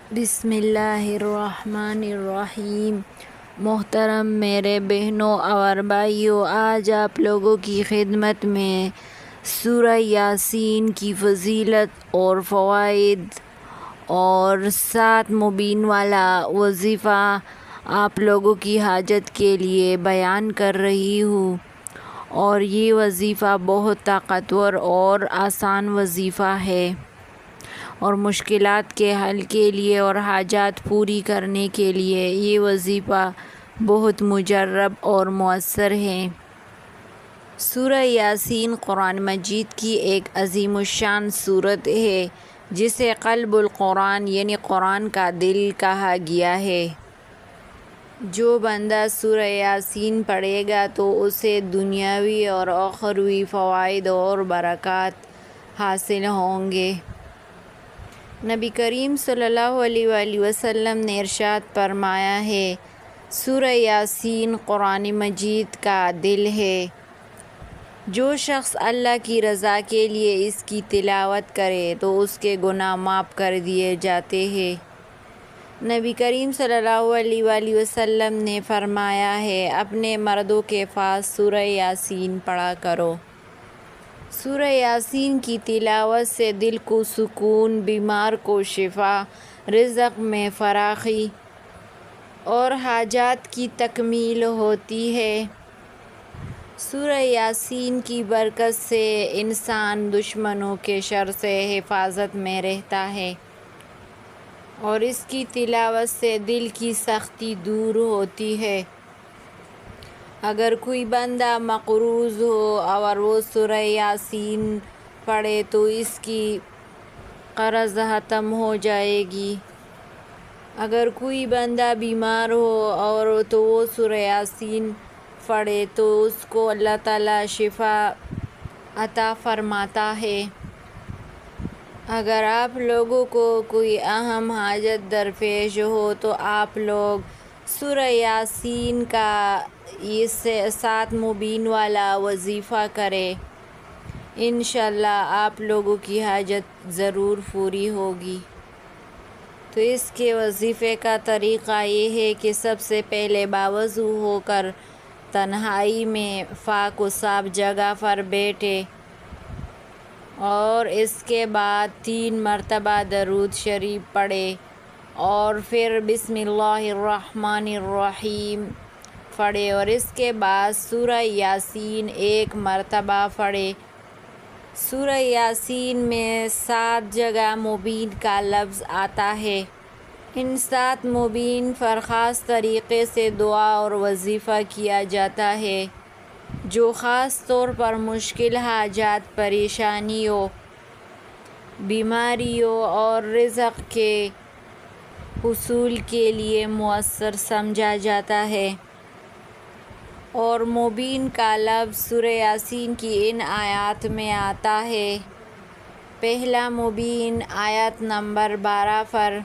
بسم اللہ الرحمن الرحیم۔ محترم میرے بہنوں اور بھائیوں، آج آپ لوگوں کی خدمت میں سورہ یاسین کی فضیلت اور فوائد اور 7 مبین والا وظیفہ آپ لوگوں کی حاجت کے لیے بیان کر رہی ہوں، اور یہ وظیفہ بہت طاقتور اور آسان وظیفہ ہے، اور مشکلات کے حل کے لیے اور حاجات پوری کرنے کے لیے یہ وظیفہ بہت مجرب اور مؤثر ہے۔ سورہ یاسین قرآن مجید کی ایک عظیم الشان سورت ہے، جسے قلب القرآن یعنی قرآن کا دل کہا گیا ہے۔ جو بندہ سورہ یاسین پڑھے گا تو اسے دنیاوی اور اخروی فوائد اور برکات حاصل ہوں گے۔ نبی کریم صلی اللہ علیہ وآلہ وسلم نے ارشاد فرمایا ہے، سورہ یاسین قرآن مجید کا دل ہے۔ جو شخص اللہ کی رضا کے لیے اس کی تلاوت کرے تو اس کے گناہ معاف کر دیے جاتے ہیں۔ نبی کریم صلی اللہ علیہ وآلہ وسلم نے فرمایا ہے، اپنے مردوں کے پاس سورہ یاسین پڑھا کرو۔ سورہ یاسین کی تلاوت سے دل کو سکون، بیمار کو شفا، رزق میں فراخی اور حاجات کی تکمیل ہوتی ہے۔ سورہ یاسین کی برکت سے انسان دشمنوں کے شر سے حفاظت میں رہتا ہے، اور اس کی تلاوت سے دل کی سختی دور ہوتی ہے۔ اگر کوئی بندہ مقروض ہو اور وہ سورہ یاسین پڑھے تو اس کی قرض ختم ہو جائے گی۔ اگر کوئی بندہ بیمار ہو اور تو وہ سورہ یاسین پڑھے تو اس کو اللہ تعالیٰ شفا عطا فرماتا ہے۔ اگر آپ لوگوں کو کوئی اہم حاجت درپیش ہو تو آپ لوگ سورہ یاسین کا اس 7 مبین والا وظیفہ کریں، انشاءاللہ آپ لوگوں کی حاجت ضرور پوری ہوگی۔ تو اس کے وظیفے کا طریقہ یہ ہے کہ سب سے پہلے باوضو ہو کر تنہائی میں پاک و صاف جگہ پر بیٹھے، اور اس کے بعد 3 مرتبہ درود شریف پڑھے، اور پھر بسم اللہ الرحمن الرحیم پڑھے، اور اس کے بعد سورہ یاسین 1 مرتبہ پڑھے۔ سورہ یاسین میں 7 جگہ مبین کا لفظ آتا ہے۔ ان 7 مبین پر خاص طریقے سے دعا اور وظیفہ کیا جاتا ہے، جو خاص طور پر مشکل حاجات، پریشانیوں، بیماریوں اور رزق کے حصول کے لیے مؤثر سمجھا جاتا ہے۔ اور مبین کا لفظ سورہ یاسین کی ان آیات میں آتا ہے۔ پہلا مبین آیت نمبر 12 پر،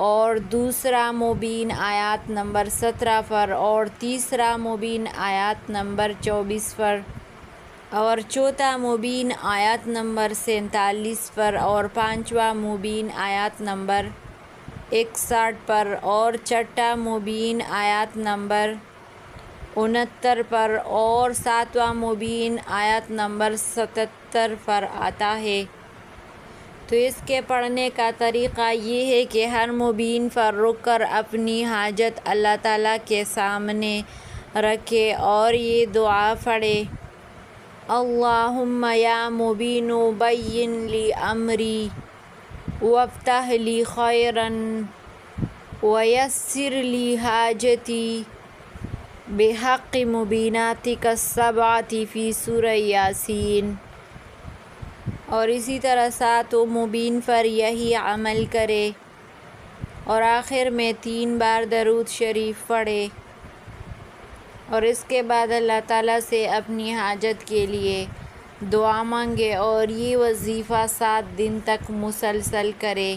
اور دوسرا مبین آیت نمبر 17 پر، اور تیسرا مبین آیت نمبر 24 پر، اور چوتھا مبین آیت نمبر 47 پر، اور پانچواں مبین آیت نمبر 61 پر، اور چھٹا مبین آیت نمبر 69 پر، اور ساتواں مبین آیت نمبر 77 پر آتا ہے۔ تو اس کے پڑھنے کا طریقہ یہ ہے کہ ہر مبین پر رک کر اپنی حاجت اللہ تعالیٰ کے سامنے رکھے اور یہ دعا پڑھے، اللہم یا مبین بین لی امری وافتح لی خیرا ویسر لی حاجتی بحق مبیناتک السبعۃ فی سورہ یاسین۔ اور اسی طرح 7 مبین پر یہی عمل کرے، اور آخر میں 3 بار درود شریف پڑھے، اور اس کے بعد اللہ تعالیٰ سے اپنی حاجت کے لیے دعا مانگے، اور یہ وظیفہ 7 دن تک مسلسل کرے۔